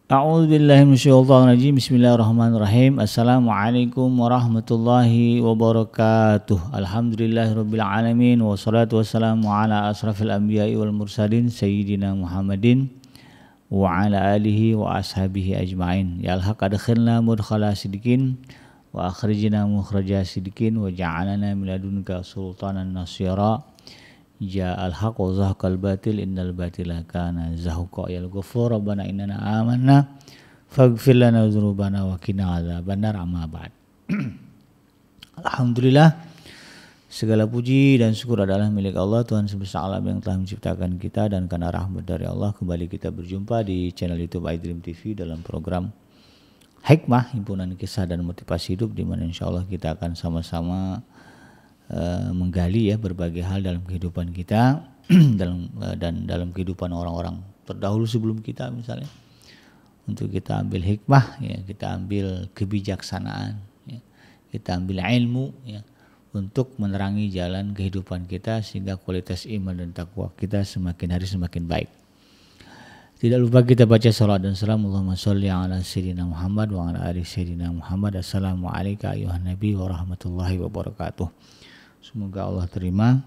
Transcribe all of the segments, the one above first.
A'udzubillahi minasyaitonirrajim. Bismillahirrahmanirrahim. Assalamualaikum warahmatullahi wabarakatuh. Alhamdulillahirabbil alamin wassalatu wassalamu ala asrafil anbiya'i wal mursalin sayyidina Muhammadin wa ala alihi wa ashabihi ajmain. Ya al-haq adkhilna mudkhala sidikin wa akhrijna mukhraja sidikin wa ja'alna min ladunka sultanan nasira. Ja al-haq wa zahaqal batil innal batila kana zahuqa. Ya al-ghafur rabbana innana amanna faghfir lana dzunubana wa qina adzabannar. Amma ba'd. Alhamdulillah, segala puji dan syukur adalah milik Allah, Tuhan semesta alam yang telah menciptakan kita, dan karena rahmat dari Allah kembali kita berjumpa di channel YouTube iDream TV dalam program Hikmah, himpunan kisah dan motivasi hidup, di mana insya Allah kita akan sama-sama menggali ya berbagai hal dalam kehidupan kita dan dalam kehidupan orang-orang terdahulu sebelum kita, misalnya untuk kita ambil hikmah ya, kita ambil kebijaksanaan ya, kita ambil ilmu ya, untuk menerangi jalan kehidupan kita sehingga kualitas iman dan takwa kita semakin hari semakin baik. Tidak lupa kita baca salawat dan salam Allahumma sholli ala sayyidina Muhammad wa ala ali sayyidina Muhammad. Assalamualaikum ayuhan nabi wa rahmatullahi wabarakatuh. Semoga Allah terima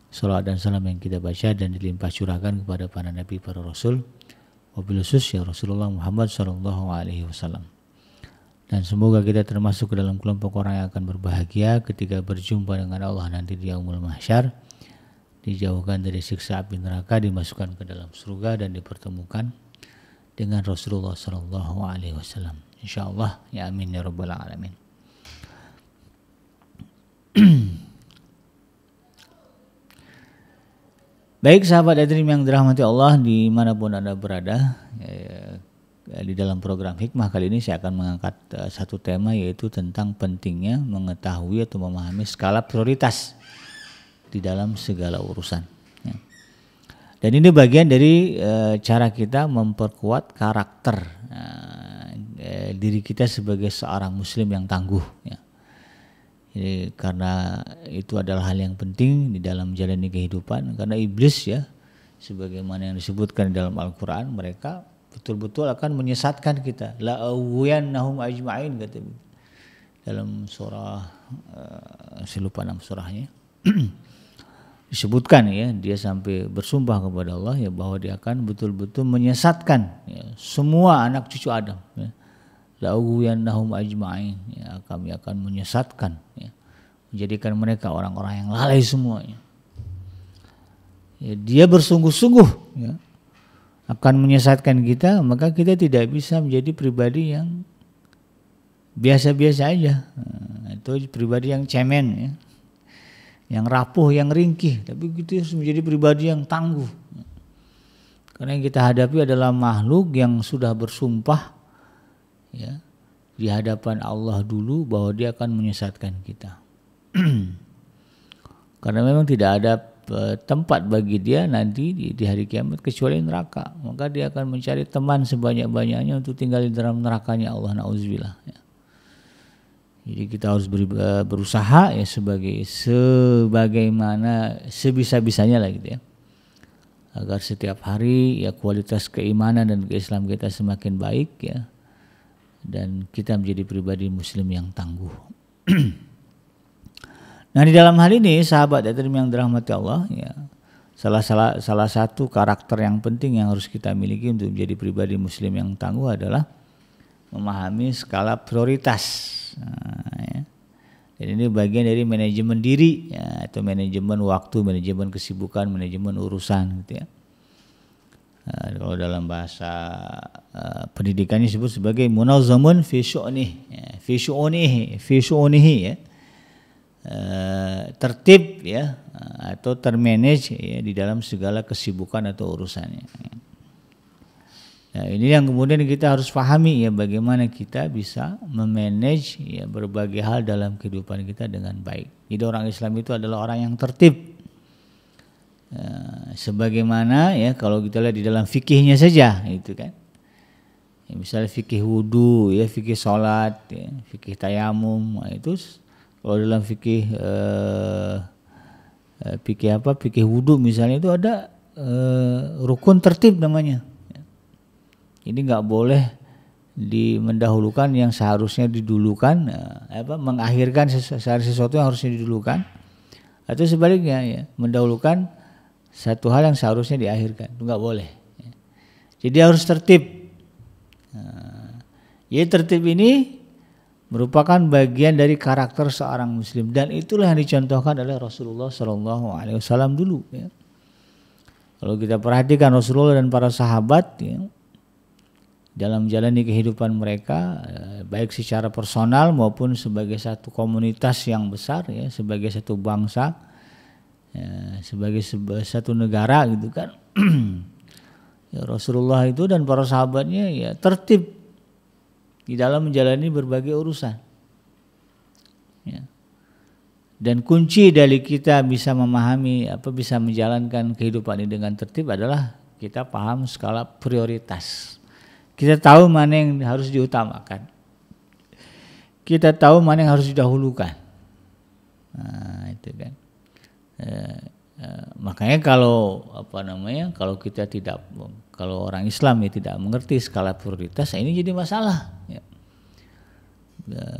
salawat dan salam yang kita baca dan dilimpah curahkan kepada para nabi, para rasul, wabil khusus ya Rasulullah Muhammad sallallahu alaihi wasallam. Dan semoga kita termasuk ke dalam kelompok orang yang akan berbahagia ketika berjumpa dengan Allah nanti di yaumul mahsyar, dijauhkan dari siksa api neraka, dimasukkan ke dalam surga dan dipertemukan dengan Rasulullah sallallahu alaihi wasallam. Insyaallah ya amin ya rabbal alamin. Baik sahabat iDream yang dirahmati Allah dimanapun Anda berada, di dalam program Hikmah kali ini saya akan mengangkat satu tema, yaitu tentang pentingnya mengetahui atau memahami skala prioritas di dalam segala urusan ya. Dan ini bagian dari cara kita memperkuat karakter diri kita sebagai seorang muslim yang tangguh ya. Jadi, karena itu adalah hal yang penting di dalam menjalani kehidupan, karena iblis ya, sebagaimana yang disebutkan di dalam Al-Quran, mereka betul-betul akan menyesatkan kita. La'awiyannahum ajma'in, kata dalam surah saya lupa nama surahnya disebutkan ya, dia sampai bersumpah kepada Allah ya bahwa dia akan betul-betul menyesatkan ya, semua anak cucu Adam ya. La'awiyannahum ajma'in ya, kami akan menyesatkan ya, menjadikan mereka orang-orang yang lalai semuanya ya. Dia bersungguh-sungguh ya akan menyesatkan kita, maka kita tidak bisa menjadi pribadi yang biasa-biasa aja. Nah, itu pribadi yang cemen ya, yang rapuh, yang ringkih, tapi kita harus menjadi pribadi yang tangguh. Karena yang kita hadapi adalah makhluk yang sudah bersumpah ya di hadapan Allah dulu bahwa dia akan menyesatkan kita. Karena memang tidak ada tempat bagi dia nanti di hari kiamat kecuali neraka, maka dia akan mencari teman sebanyak-banyaknya untuk tinggal di dalam nerakanya Allah, na'udzubillah ya. Jadi kita harus berusaha ya sebagaimana sebisa-bisanya lah gitu ya, agar setiap hari ya kualitas keimanan dan keislaman kita semakin baik ya, dan kita menjadi pribadi muslim yang tangguh. Nah, di dalam hal ini sahabat iDream yang dirahmati Allah ya, salah satu karakter yang penting yang harus kita miliki untuk menjadi pribadi muslim yang tangguh adalah memahami skala prioritas. Nah, ya. Dan ini bagian dari manajemen diri ya, atau manajemen waktu, manajemen kesibukan, manajemen urusan gitu ya. Kalau dalam bahasa pendidikannya disebut sebagai munazzamun fi syu'unihi ya, tertib ya, atau termanage ya di dalam segala kesibukan atau urusannya. Nah, ini yang kemudian kita harus pahami ya, bagaimana kita bisa memanage ya berbagai hal dalam kehidupan kita dengan baik. Jadi orang Islam itu adalah orang yang tertib. Sebagaimana ya kalau kita lihat di dalam fikihnya saja itu kan ya, misalnya fikih wudu ya, fikih sholat ya, fikih tayamum. Nah, itu kalau dalam fikih fikih wudu misalnya itu ada rukun tertib namanya ya. Ini nggak boleh mendahulukan yang seharusnya didulukan, mengakhirkan sesuatu yang harusnya didulukan, atau sebaliknya ya, mendahulukan satu hal yang seharusnya diakhirkan. Itu nggak boleh. Jadi harus tertib. Ya, tertib ini merupakan bagian dari karakter seorang muslim, dan itulah yang dicontohkan oleh Rasulullah SAW dulu ya. Kalau kita perhatikan Rasulullah dan para sahabat ya, dalam menjalani kehidupan mereka, baik secara personal maupun sebagai satu komunitas yang besar ya, sebagai satu bangsa ya, sebagai satu negara gitu kan. Ya, Rasulullah itu dan para sahabatnya ya tertib di dalam menjalani berbagai urusan ya. Dan kunci dari kita bisa memahami bisa menjalankan kehidupan ini dengan tertib adalah kita paham skala prioritas. Kita tahu mana yang harus diutamakan, kita tahu mana yang harus didahulukan. Nah, itu kan. Makanya kalau kalau orang Islam ya tidak mengerti skala prioritas, ini jadi masalah. Ya.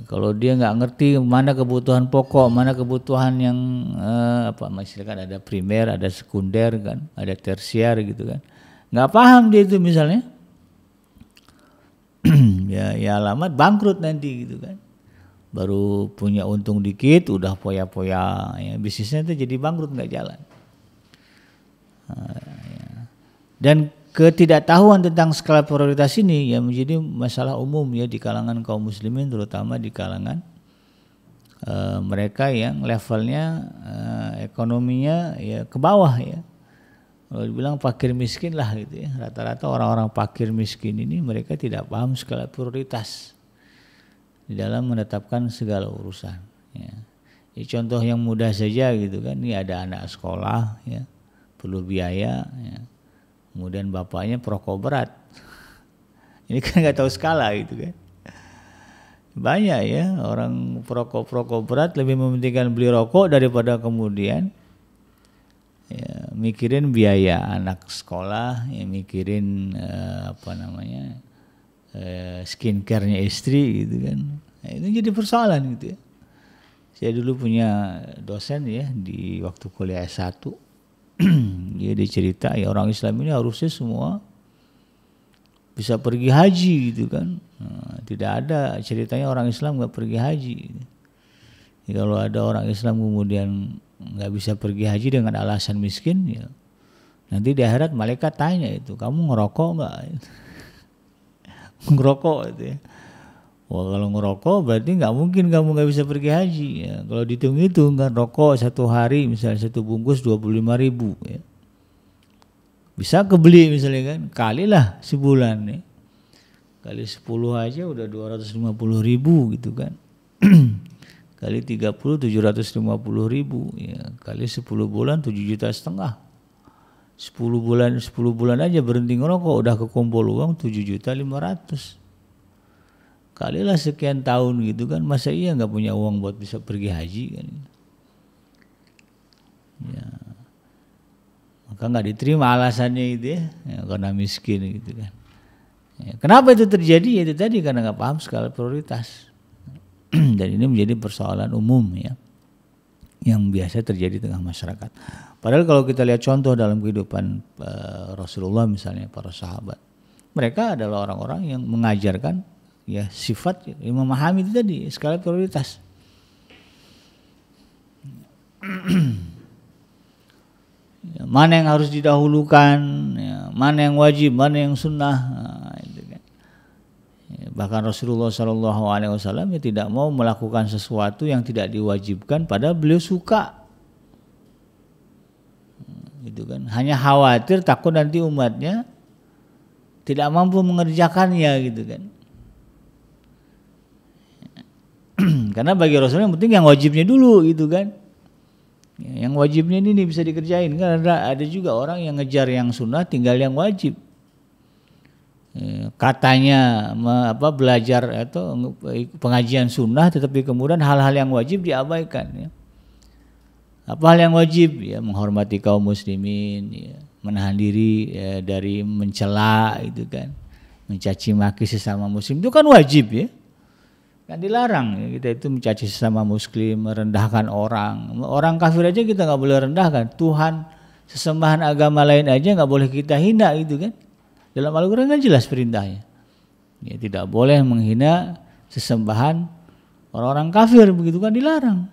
Kalau dia nggak ngerti mana kebutuhan pokok, mana kebutuhan yang misalkan ada primer, ada sekunder kan, ada tersier gitu kan, nggak paham dia itu misalnya, ya alamat bangkrut nanti gitu kan. Baru punya untung dikit, udah poya-poya, ya, bisnisnya itu jadi bangkrut, nggak jalan. Ya. Dan ketidaktahuan tentang skala prioritas ini ya menjadi masalah umum ya di kalangan kaum muslimin, terutama di kalangan mereka yang levelnya ekonominya ya ke bawah ya. Kalau dibilang fakir miskin lah gitu ya. Rata-rata orang-orang fakir miskin ini mereka tidak paham skala prioritas di dalam menetapkan segala urusan ya. Contoh yang mudah saja gitu kan, ini ada anak sekolah ya, perlu biaya ya. Kemudian bapaknya perokok berat, ini kan nggak tahu skala gitu kan. Banyak ya orang perokok berat lebih mementingkan beli rokok daripada kemudian ya, mikirin biaya anak sekolah, ya, mikirin skincare-nya istri gitu kan. Nah, itu jadi persoalan gitu ya. Saya dulu punya dosen ya di waktu kuliah S1. Dia cerita ya orang Islam ini harusnya semua bisa pergi haji gitu kan. Nah, tidak ada ceritanya orang Islam nggak pergi haji. Ya, kalau ada orang Islam kemudian nggak bisa pergi haji dengan alasan miskin ya, nanti di akhirat malaikat tanya itu, kamu ngerokok nggak? Ngerokok itu ya. Wah, kalau ngerokok berarti nggak mungkin kamu nggak bisa pergi haji ya. Kalau dihitung-hitung kan rokok satu hari misalnya satu bungkus 25.000 ya. Bisa kebeli misalnya kan, kalilah sebulan ya. Kali 10 aja udah 250.000 gitu kan. Kali 30 750.000 ya. Kali 10 bulan 7,5 juta. 10 bulan aja berhenti ngerokok udah kekumpul uang 7.500.000. Kalilah sekian tahun gitu kan, masa iya nggak punya uang buat bisa pergi haji kan? Ya, maka nggak diterima alasannya itu ya, karena miskin gitu kan. Ya, kenapa itu terjadi? Ya itu tadi karena nggak paham skala prioritas. Dan ini menjadi persoalan umum ya, yang biasa terjadi di tengah masyarakat. Padahal kalau kita lihat contoh dalam kehidupan Rasulullah misalnya para sahabat, mereka adalah orang-orang yang mengajarkan ya sifat yang memahami itu tadi skala prioritas. Ya, mana yang harus didahulukan, ya, mana yang wajib, mana yang sunnah. Nah, itu kan. Ya, bahkan Rasulullah SAW ya tidak mau melakukan sesuatu yang tidak diwajibkan padahal beliau suka. Gitu kan. Hanya khawatir takut nanti umatnya tidak mampu mengerjakannya gitu kan. Karena bagi Rasulullah yang penting yang wajibnya dulu gitu kan. Yang wajibnya ini bisa dikerjain. Karena ada juga orang yang ngejar yang sunnah tinggal yang wajib. Katanya belajar atau pengajian sunnah tetapi kemudian hal-hal yang wajib diabaikan ya. Apa hal yang wajib? Ya menghormati kaum muslimin ya, menahan diri ya, dari mencela itu kan. mencaci maki sesama muslim itu kan wajib ya. Kan dilarang ya, kita itu mencaci sesama muslim, merendahkan orang. Orang kafir aja kita nggak boleh rendahkan. Tuhan, sesembahan agama lain aja nggak boleh kita hina gitu kan. Dalam Al-Quran kan jelas perintahnya. Ya, tidak boleh menghina sesembahan orang-orang kafir, begitu kan dilarang.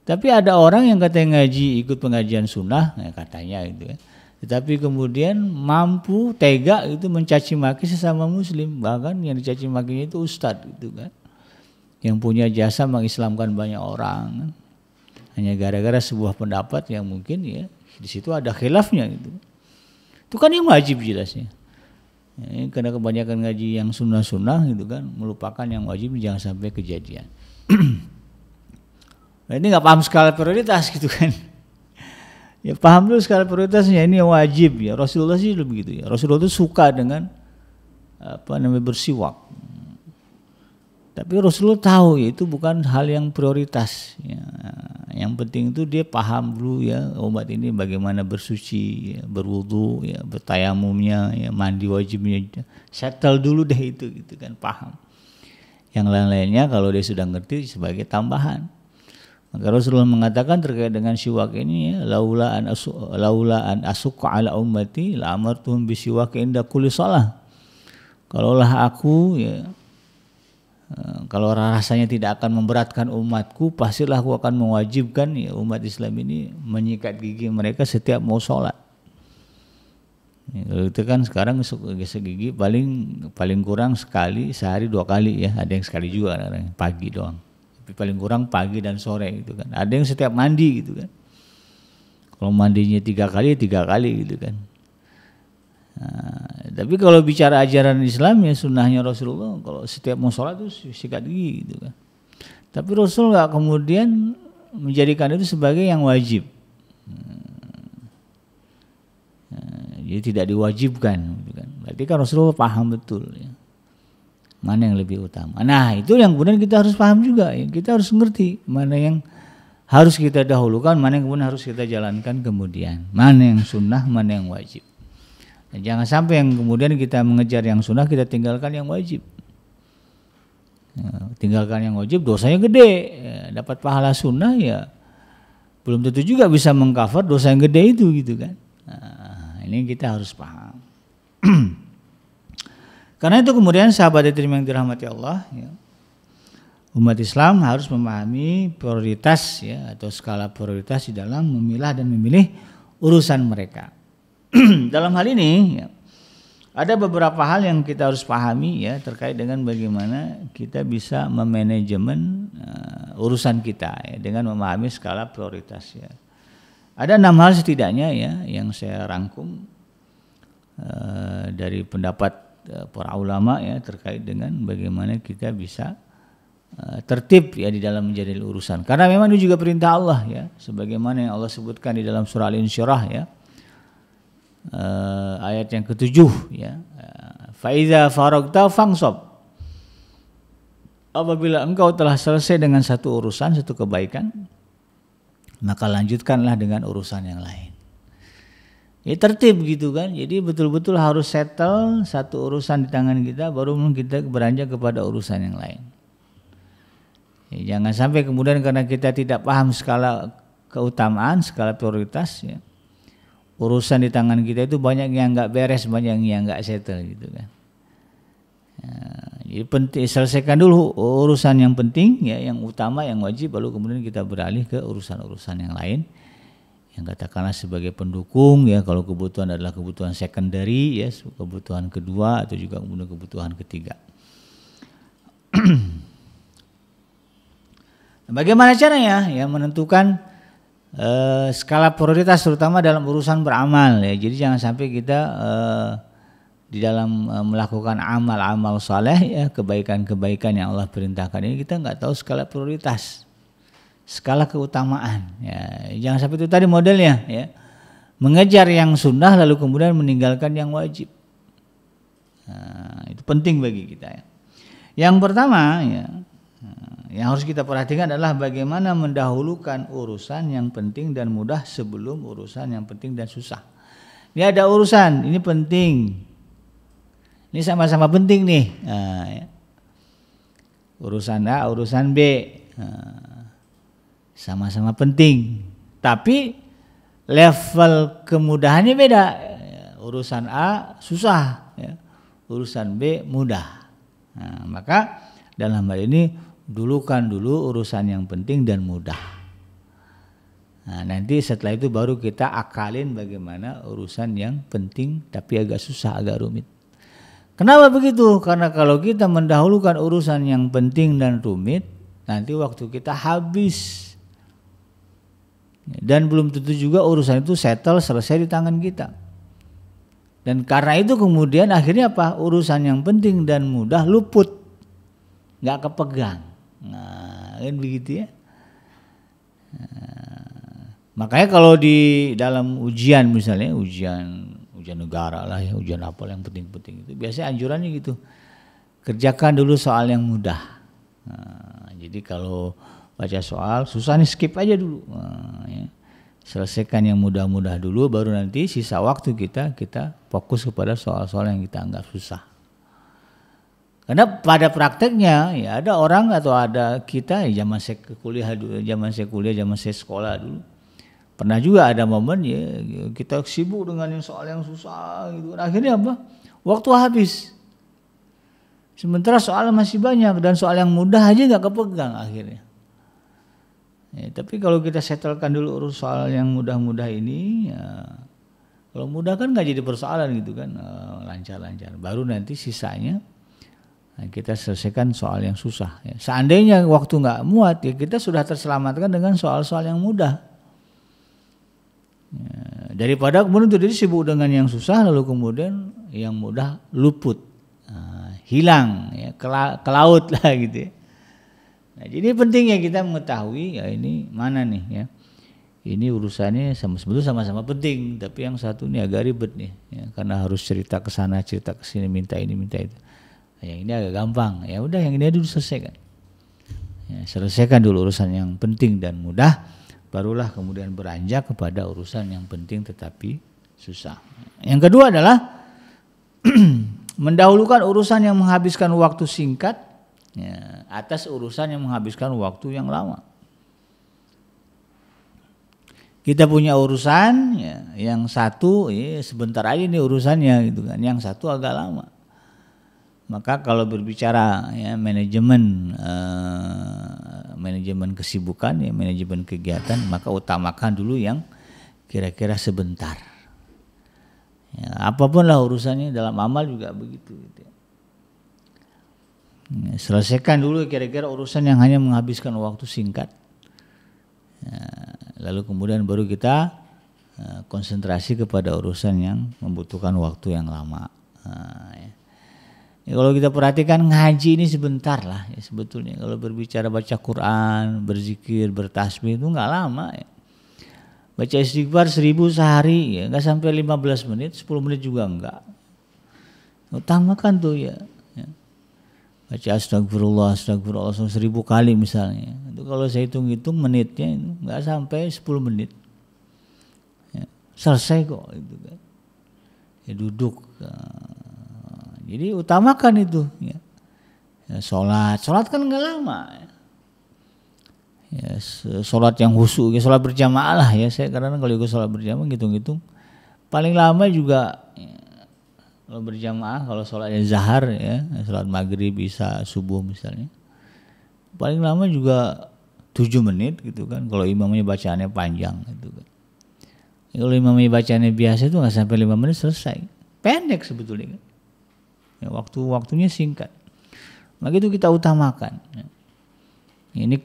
Tapi ada orang yang katanya ngaji, ikut pengajian sunnah, ya katanya gitu kan. Tetapi kemudian mampu tega itu mencaci maki sesama muslim, bahkan yang dicaci makinya itu ustadz gitu kan. Yang punya jasa mengislamkan banyak orang, hanya gara-gara sebuah pendapat yang mungkin ya di situ ada khilafnya gitu. Itu kan yang wajib jelasnya. Ya, karena kebanyakan ngaji yang sunnah-sunnah gitu kan, melupakan yang wajib, jangan sampai kejadian. Nah, ini nggak paham skala prioritas gitu kan. Ya paham dulu skala prioritasnya, ini yang wajib ya. Rasulullah sih begitu ya. Rasulullah itu suka dengan bersiwak. Tapi Rasulullah tahu ya itu bukan hal yang prioritas ya. Yang penting itu dia paham dulu ya umat ini bagaimana bersuci ya, berwudu ya, bertayamumnya ya, mandi wajibnya, settle dulu deh itu gitu kan, paham. Yang lain-lainnya kalau dia sudah ngerti sebagai tambahan. Maka Rasulullah mengatakan terkait dengan siwak ini ya, laula an asuqa ala ummati la amartuhum bisiwak inda kulli shalah. Kalaulah aku ya, kalau rasanya tidak akan memberatkan umatku, pastilah aku akan mewajibkan ya, umat Islam ini menyikat gigi mereka setiap mau sholat. Ya, kalau itu kan sekarang gosok gigi paling kurang sekali sehari 2 kali ya, ada yang sekali juga pagi doang. Tapi paling kurang pagi dan sore gitu kan. Ada yang setiap mandi gitu kan. Kalau mandinya 3 kali 3 kali gitu kan. Nah, tapi kalau bicara ajaran Islam ya sunnahnya Rasulullah kalau setiap mau sholat itu sikat gigi gitu kan. Tapi Rasul nggak kemudian menjadikan itu sebagai yang wajib. Jadi tidak diwajibkan gitu kan. Berarti kan Rasulullah paham betul ya, mana yang lebih utama. Nah itu yang kemudian kita harus paham juga ya. Kita harus ngerti mana yang harus kita dahulukan, mana yang kemudian harus kita jalankan kemudian. Mana yang sunnah, mana yang wajib. Jangan sampai yang kemudian kita mengejar yang sunnah, kita tinggalkan yang wajib. Ya, tinggalkan yang wajib dosanya gede, ya, dapat pahala sunnah ya belum tentu juga bisa mengcover dosa yang gede itu gitu kan. Nah, ini kita harus paham. Karena itu kemudian sahabat yang dirahmati Allah ya, umat Islam harus memahami prioritas ya, atau skala prioritas di dalam memilah dan memilih urusan mereka. Dalam hal ini ya, ada beberapa hal yang kita harus pahami ya terkait dengan bagaimana kita bisa memanajemen urusan kita ya, dengan memahami skala prioritas ya. Ada 6 hal setidaknya ya yang saya rangkum dari pendapat para ulama ya terkait dengan bagaimana kita bisa tertib ya di dalam menjadi urusan. Karena memang ini juga perintah Allah ya, sebagaimana yang Allah sebutkan di dalam surah Al-Insyirah ya. Ayat yang ke-7 ya. Fa iza faragta fansab. Apabila engkau telah selesai dengan satu urusan, satu kebaikan, maka lanjutkanlah dengan urusan yang lain. Ya tertib gitu kan. Jadi betul-betul harus settle satu urusan di tangan kita, baru kita beranjak kepada urusan yang lain. Ya, jangan sampai kemudian karena kita tidak paham skala keutamaan, skala prioritas ya, urusan di tangan kita itu banyak yang nggak beres, banyak yang nggak settle gitu kan. Ya, jadi penting selesaikan dulu urusan yang penting ya, yang utama, yang wajib, lalu kemudian kita beralih ke urusan-urusan yang lain yang katakanlah sebagai pendukung ya, kalau kebutuhan adalah kebutuhan secondary ya, kebutuhan kedua atau juga kemudian kebutuhan ketiga. Bagaimana caranya ya menentukan skala prioritas terutama dalam urusan beramal ya. Jadi jangan sampai kita di dalam melakukan amal-amal saleh ya, kebaikan-kebaikan yang Allah perintahkan ini kita nggak tahu skala prioritas, skala keutamaan ya. Jangan sampai itu tadi modelnya ya, mengejar yang sunnah lalu kemudian meninggalkan yang wajib. Nah, itu penting bagi kita ya. Yang pertama ya, yang harus kita perhatikan adalah bagaimana mendahulukan urusan yang penting dan mudah sebelum urusan yang penting dan susah. Ini ada urusan, ini penting. Ini sama-sama penting nih. Nah, ya. Urusan A, urusan B. Nah, sama-sama penting. Tapi level kemudahannya beda. Urusan A susah, ya. Urusan B mudah. Nah, maka dalam hal ini dulukan dulu urusan yang penting dan mudah. Nah, nanti setelah itu baru kita akalin bagaimana urusan yang penting tapi agak susah, agak rumit. Kenapa begitu? Karena kalau kita mendahulukan urusan yang penting dan rumit, nanti waktu kita habis. Dan belum tentu juga urusan itu settle, selesai di tangan kita. Dan karena itu kemudian akhirnya apa? Urusan yang penting dan mudah luput, nggak kepegang. Nah, kan begitu ya. Nah, makanya kalau di dalam ujian misalnya ujian negara lah ya, ujian apa yang penting-penting itu biasanya anjurannya gitu, kerjakan dulu soal yang mudah. Nah, jadi kalau baca soal susah nih skip aja dulu. Nah, ya. Selesaikan yang mudah-mudah dulu, baru nanti sisa waktu kita fokus kepada soal-soal yang kita anggap susah. Karena pada prakteknya ya ada orang atau ada kita ya, zaman saya kuliah, zaman saya sekolah dulu, pernah juga ada momen ya kita sibuk dengan yang soal yang susah gitu. Akhirnya apa? Waktu habis. Sementara soal masih banyak dan soal yang mudah aja nggak kepegang akhirnya. Ya, tapi kalau kita setelkan dulu urus soal yang mudah-mudah ini, ya, kalau mudah kan nggak jadi persoalan gitu kan, lancar-lancar. Baru nanti sisanya kita selesaikan soal yang susah. Ya. Seandainya waktu nggak muat, ya kita sudah terselamatkan dengan soal-soal yang mudah. Ya, daripada kemudian jadi sibuk dengan yang susah, lalu kemudian yang mudah luput, hilang, ya, ke laut lah gitu ya. Nah, jadi pentingnya kita mengetahui ya ini mana nih ya. Ini urusannya sebetulnya sama-sama penting, tapi yang satu ini agak ribet nih ya, karena harus cerita ke sana, cerita ke sini, minta ini, minta itu. Nah, yang ini agak gampang. Ya udah yang ini dulu selesaikan. Ya, selesaikan dulu urusan yang penting dan mudah, barulah kemudian beranjak kepada urusan yang penting tetapi susah. Yang kedua adalah mendahulukan urusan yang menghabiskan waktu singkat ya, atas urusan yang menghabiskan waktu yang lama. Kita punya urusan ya, yang satu ya, sebentar aja nih urusannya gitu kan, yang satu agak lama. Maka kalau berbicara ya manajemen kesibukan ya, manajemen kegiatan, maka utamakan dulu yang kira-kira sebentar. Ya, apapun lah urusannya, dalam amal juga begitu gitu ya. Selesaikan dulu kira-kira urusan yang hanya menghabiskan waktu singkat. Ya, lalu kemudian baru kita konsentrasi kepada urusan yang membutuhkan waktu yang lama. Ya, kalau kita perhatikan ngaji ini sebentar lah ya sebetulnya. Kalau berbicara baca Quran, berzikir, bertasbih itu nggak lama ya. Baca istighfar 1000 sehari ya nggak sampai 15 menit, 10 menit juga enggak. Utamakan tuh ya. Baca astagfirullah 1000 kali misalnya. Itu kalau saya hitung-hitung menitnya itu nggak sampai 10 menit. Ya, selesai kok itu kan. Ya duduk. Jadi utamakan itu ya. Ya, sholat kan nggak lama ya. Ya, sholat yang khusyuk, ya, sholat berjamaah lah ya. Saya kadang kalau ikut sholat berjamaah hitung-hitung paling lama juga ya, kalau berjamaah, kalau sholatnya zahar ya, sholat maghrib, isya, subuh misalnya, paling lama juga 7 menit gitu kan. Kalau imamnya bacaannya panjang gitu kan. Ya, kalau imamnya bacaannya biasa itu nggak sampai 5 menit selesai. Pendek sebetulnya kan. Ya, waktunya singkat. Maka itu kita utamakan. Ya. Ini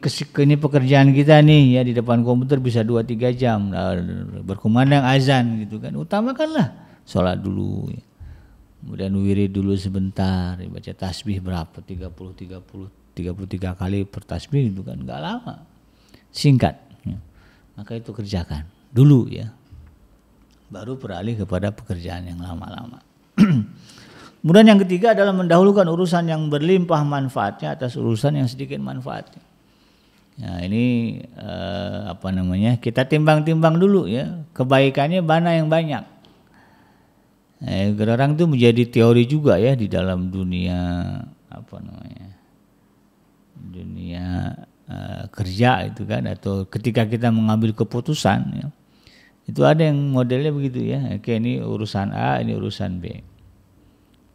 pekerjaan kita nih ya, di depan komputer bisa 2-3 jam berkumandang azan gitu kan. Utamakanlah sholat dulu ya. Kemudian wirid dulu sebentar, baca tasbih berapa? 33 kali per tasbih itu kan enggak lama. Singkat. Ya. Maka itu kerjakan dulu ya. Baru beralih kepada pekerjaan yang lama-lama. Kemudian yang ketiga adalah mendahulukan urusan yang berlimpah manfaatnya atas urusan yang sedikit manfaatnya. Nah, ini kita timbang-timbang dulu ya, kebaikannya mana yang banyak. Kadang-kadang itu menjadi teori juga ya di dalam dunia dunia kerja itu kan, atau ketika kita mengambil keputusan ya, itu ada yang modelnya begitu ya. Oke, ini urusan A, ini urusan B.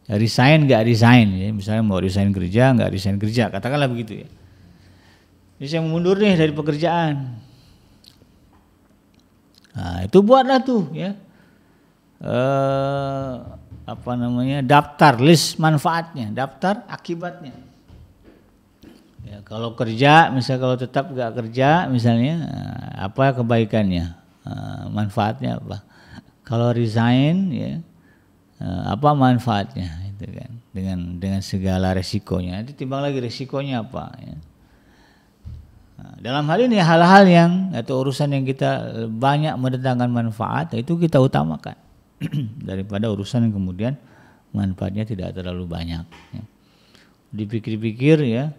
Ya, resign nggak resign ya, misalnya mau resign kerja nggak resign kerja, katakanlah begitu ya. Ini saya mundur nih dari pekerjaan. Nah, itu buatlah tuh ya daftar list manfaatnya, daftar akibatnya. Ya, kalau kerja, misalnya kalau tetap nggak kerja, misalnya apa kebaikannya, manfaatnya apa? Kalau resign, ya apa manfaatnya, itu kan? Dengan segala resikonya. Nanti timbang lagi resikonya apa? Ya. Nah, dalam hal ini hal-hal yang atau urusan yang kita banyak mendatangkan manfaat, itu kita utamakan daripada urusan yang kemudian manfaatnya tidak terlalu banyak. Ya. Dipikir-pikir ya.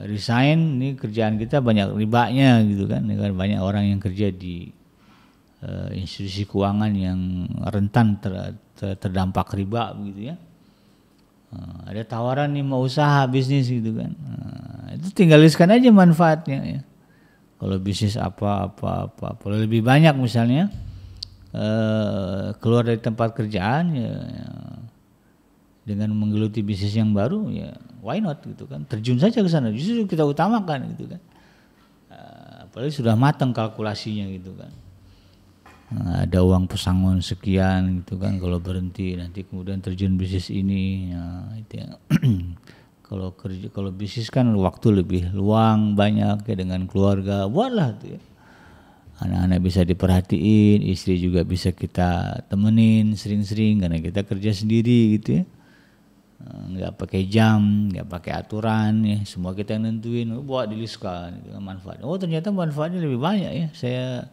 Resign, ini kerjaan kita banyak ribanya gitu kan, banyak orang yang kerja di institusi keuangan yang rentan terdampak riba begitu ya. Ada tawaran nih mau usaha bisnis gitu kan, itu tinggal liskan aja manfaatnya ya. Kalau bisnis apa, kalau lebih banyak misalnya keluar dari tempat kerjaan ya, dengan menggeluti bisnis yang baru ya why not gitu kan, terjun saja ke sana, justru kita utamakan gitu kan. Apalagi sudah matang kalkulasinya gitu kan. Ada uang pesangon sekian gitu kan, kalau berhenti nanti kemudian terjun bisnis ini ya, itu ya. Kalau bisnis kan waktu lebih luang banyak ya, dengan keluarga buatlah tuh ya. Anak-anak bisa diperhatiin, istri juga bisa kita temenin sering-sering karena kita kerja sendiri gitu ya. Nggak pakai jam, nggak pakai aturan ya, semua kita yang nentuin, buat diliskan gitu, manfaatnya. Oh ternyata manfaatnya lebih banyak ya saya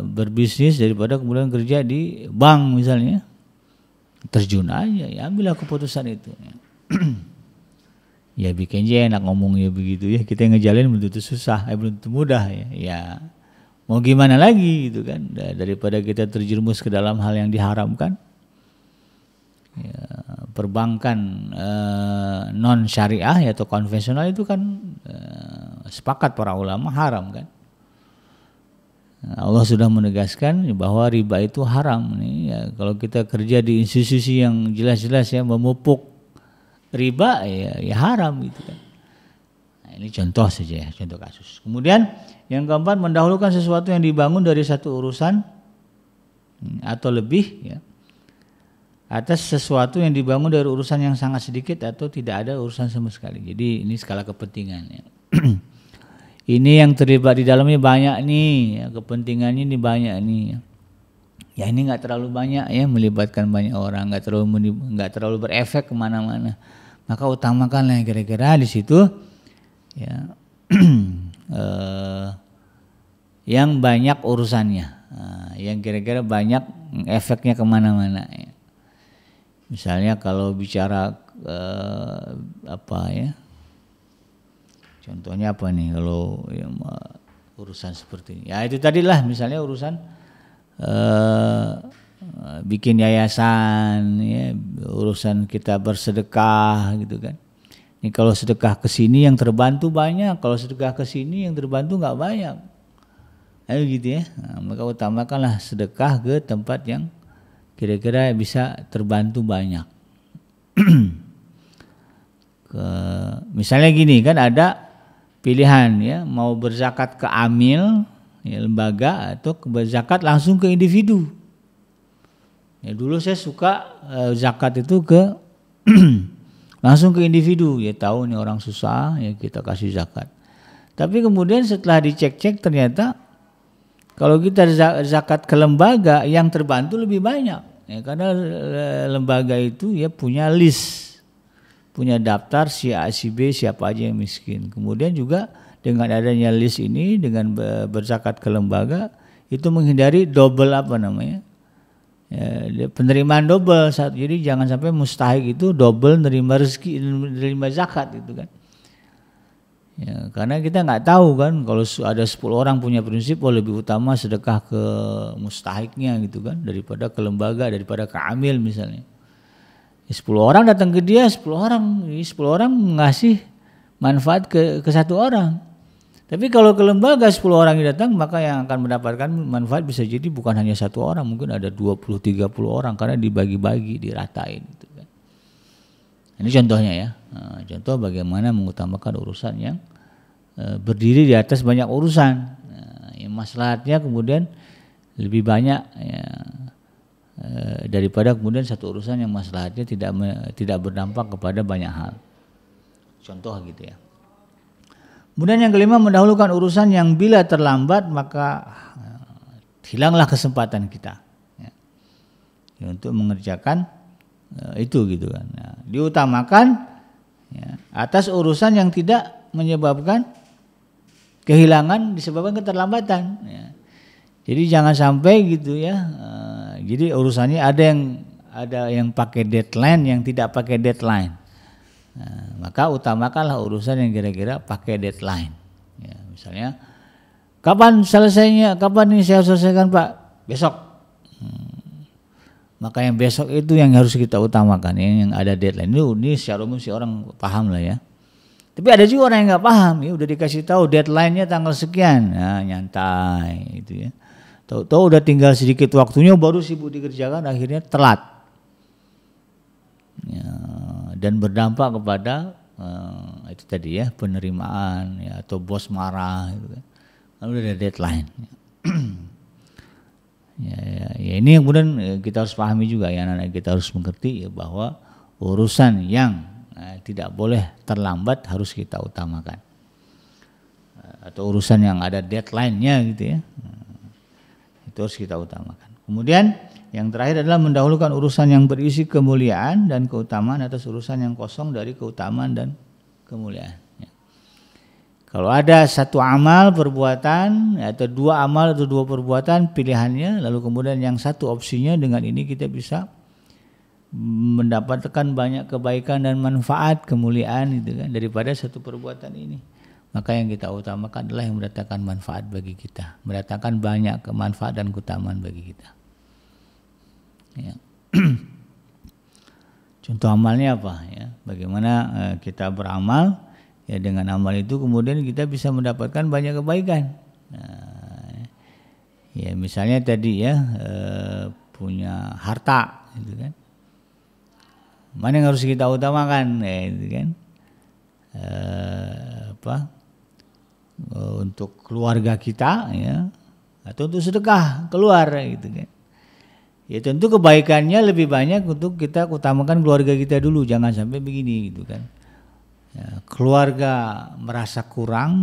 berbisnis daripada kemudian kerja di bank misalnya. Terjun aja ya, ambillah keputusan itu ya. Ya bikin aja enak ngomongnya begitu ya, kita ngejalin belum tentu susah, belum tentu mudah ya. Ya mau gimana lagi gitu kan, daripada kita terjerumus ke dalam hal yang diharamkan. Ya, perbankan non syariah atau konvensional itu kan sepakat para ulama haram kan. Allah sudah menegaskan bahwa riba itu haram nih ya. Kalau kita kerja di institusi yang jelas-jelas ya memupuk riba ya haram gitu kan. Nah, ini contoh saja ya, contoh kasus. Kemudian yang keempat, mendahulukan sesuatu yang dibangun dari satu urusan atau lebih ya atas sesuatu yang dibangun dari urusan yang sangat sedikit atau tidak ada urusan sama sekali. Jadi ini skala kepentingan ya. Ini yang terlibat di dalamnya banyak nih ya, kepentingannya ini banyak nih ya. Ya ini nggak terlalu banyak ya, melibatkan banyak orang, nggak terlalu berefek kemana-mana. Maka utamakanlah kira-kira di situ ya yang banyak urusannya, yang kira-kira banyak efeknya kemana-mana ya. Misalnya kalau bicara contohnya apa nih kalau urusan seperti ini ya, itu tadilah misalnya urusan bikin yayasan ya, urusan kita bersedekah gitu kan. Ini kalau sedekah ke sini yang terbantu banyak, kalau sedekah ke sini yang terbantu nggak banyak, ayo gitu ya. Nah, maka utamakanlah sedekah ke tempat yang kira-kira bisa terbantu banyak. Misalnya gini kan, ada pilihan ya, mau berzakat ke amil ya, lembaga, atau berzakat langsung ke individu. Ya, dulu saya suka zakat itu ke langsung ke individu ya, tahu nih orang susah ya kita kasih zakat. Tapi kemudian setelah dicek-cek ternyata kalau kita zakat ke lembaga yang terbantu lebih banyak ya, karena lembaga itu ya punya list, punya daftar si A si B siapa aja yang miskin. Kemudian juga dengan adanya list ini, dengan berzakat ke lembaga itu menghindari double penerimaan double. Jadi jangan sampai mustahik itu double nerima rezeki, nerima zakat itu kan. Ya, karena kita nggak tahu kan kalau ada 10 orang punya prinsip lebih utama sedekah ke mustahiknya gitu kan daripada ke lembaga, daripada ke amil misalnya. 10 orang datang ke dia, 10 orang ngasih manfaat ke satu orang. Tapi kalau ke lembaga 10 orang yang datang, maka yang akan mendapatkan manfaat bisa jadi bukan hanya satu orang, mungkin ada 20-30 orang karena dibagi-bagi, diratain gitu kan. Ini contohnya ya. Nah, contoh bagaimana mengutamakan urusan yang berdiri di atas banyak urusan. Nah, yang maslahatnya kemudian lebih banyak ya, daripada kemudian satu urusan yang maslahatnya tidak berdampak kepada banyak hal. Contoh gitu ya. Kemudian yang kelima, mendahulukan urusan yang bila terlambat maka hilanglah kesempatan kita ya, untuk mengerjakan itu gitu kan. Nah, diutamakan ya, atas urusan yang tidak menyebabkan kehilangan disebabkan keterlambatan. Ya. Jadi jangan sampai gitu ya. Jadi urusannya ada yang pakai deadline, yang tidak pakai deadline. Nah, maka utamakanlah urusan yang kira-kira pakai deadline. Ya, misalnya, kapan selesainya? Kapan ini saya selesaikan Pak? Besok. Maka yang besok itu yang harus kita utamakan, yang ada deadline. Ini secara umum sih orang paham lah ya. Tapi ada juga orang yang nggak paham, ya udah dikasih tahu deadline-nya tanggal sekian, nah, nyantai itu ya. Tahu-tahu udah tinggal sedikit waktunya baru sibuk dikerjakan, akhirnya telat. Ya, dan berdampak kepada itu tadi ya penerimaan ya, atau bos marah gitu kan. Lalu ada deadline. Ya ini yang kemudian kita harus pahami juga ya, anak-anak kita harus mengerti ya, bahwa urusan yang tidak boleh terlambat harus kita utamakan, atau urusan yang ada deadline-nya gitu ya, itu harus kita utamakan. Kemudian yang terakhir adalah mendahulukan urusan yang berisi kemuliaan dan keutamaan atas urusan yang kosong dari keutamaan dan kemuliaan. Kalau ada satu amal perbuatan atau dua amal atau dua perbuatan pilihannya, lalu kemudian yang satu opsinya, dengan ini kita bisa mendapatkan banyak kebaikan dan manfaat kemuliaan gitu kan daripada satu perbuatan ini. Maka yang kita utamakan adalah yang mendatangkan manfaat bagi kita, mendatangkan banyak kemanfaat dan keutamaan bagi kita. Ya. Contoh amalnya apa ya? Bagaimana kita beramal? Ya, dengan amal itu kemudian kita bisa mendapatkan banyak kebaikan. Nah, ya misalnya tadi ya punya harta, gitu kan. Mana yang harus kita utamakan, gitu kan? Untuk keluarga kita, ya, atau untuk sedekah keluar, gitu kan. Ya tentu kebaikannya lebih banyak untuk kita utamakan keluarga kita dulu, jangan sampai begini, gitu kan. Ya, keluarga merasa kurang,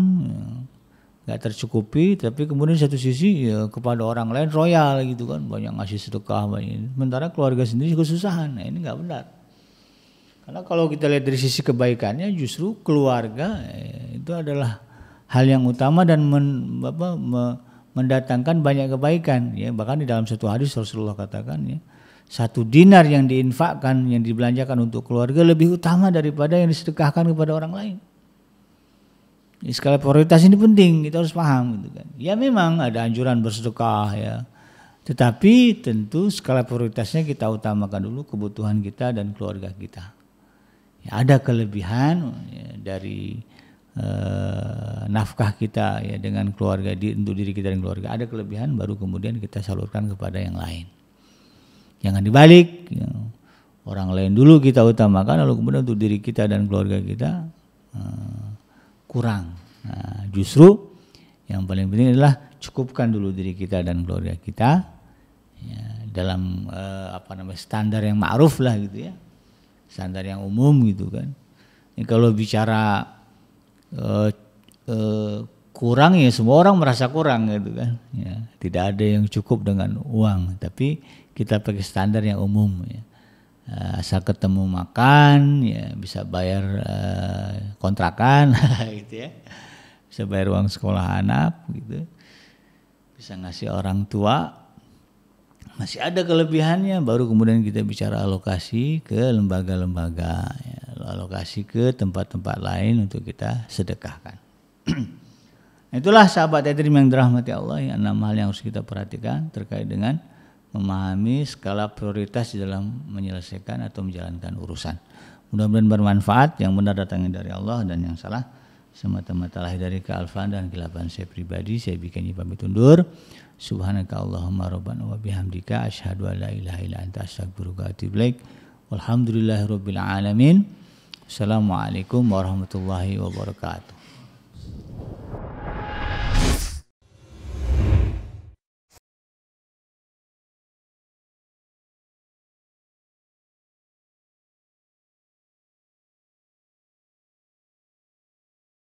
nggak tercukupi, tapi kemudian satu sisi ya, kepada orang lain royal gitu kan, banyak ngasih sedekah banyak. Sementara keluarga sendiri kesusahan, nah, ini nggak benar. Karena kalau kita lihat dari sisi kebaikannya, justru keluarga itu adalah hal yang utama dan mendatangkan banyak kebaikan. Ya, bahkan di dalam satu hadis Rasulullah katakan ya, 1 dinar yang diinfakkan, yang dibelanjakan untuk keluarga lebih utama daripada yang disedekahkan kepada orang lain. Skala prioritas ini penting, kita harus paham gitu kan. Ya memang ada anjuran bersedekah ya, tetapi tentu skala prioritasnya kita utamakan dulu kebutuhan kita dan keluarga kita. Ya, ada kelebihan ya, dari nafkah kita ya dengan keluarga untuk diri kita dan keluarga, ada kelebihan baru kemudian kita salurkan kepada yang lain. Jangan dibalik, ya. Orang lain dulu kita utamakan, lalu kemudian untuk diri kita dan keluarga kita kurang. Nah, justru yang paling penting adalah cukupkan dulu diri kita dan keluarga kita ya, dalam standar yang ma'ruf lah gitu ya, standar yang umum gitu kan. Ini kalau bicara kurang ya semua orang merasa kurang gitu kan. Ya, tidak ada yang cukup dengan uang, tapi kita pakai standar yang umum ya. Asal ketemu makan ya, bisa bayar kontrakan gitu ya, bisa bayar uang sekolah anak gitu, bisa ngasih orang tua, masih ada kelebihannya, baru kemudian kita bicara alokasi ke lembaga-lembaga ya. alokasi ke tempat-tempat lain untuk kita sedekahkan. Itulah sahabat Edrim yang dirahmati Allah, yang 6 hal yang harus kita perhatikan terkait dengan memahami skala prioritas di dalam menyelesaikan atau menjalankan urusan. Mudah-mudahan bermanfaat, yang benar datangnya dari Allah dan yang salah semata-mata lahir dari kealfaan dan kehilapan saya pribadi. Saya bikin pamit undur. Subhanaka Allahumma rabbana wa bihamdika asyhadu an la ilaha illa anta astaghfiruka wa atubu ilaik. Walhamdulillahirabbil alamin. Assalamualaikum warahmatullahi wabarakatuh.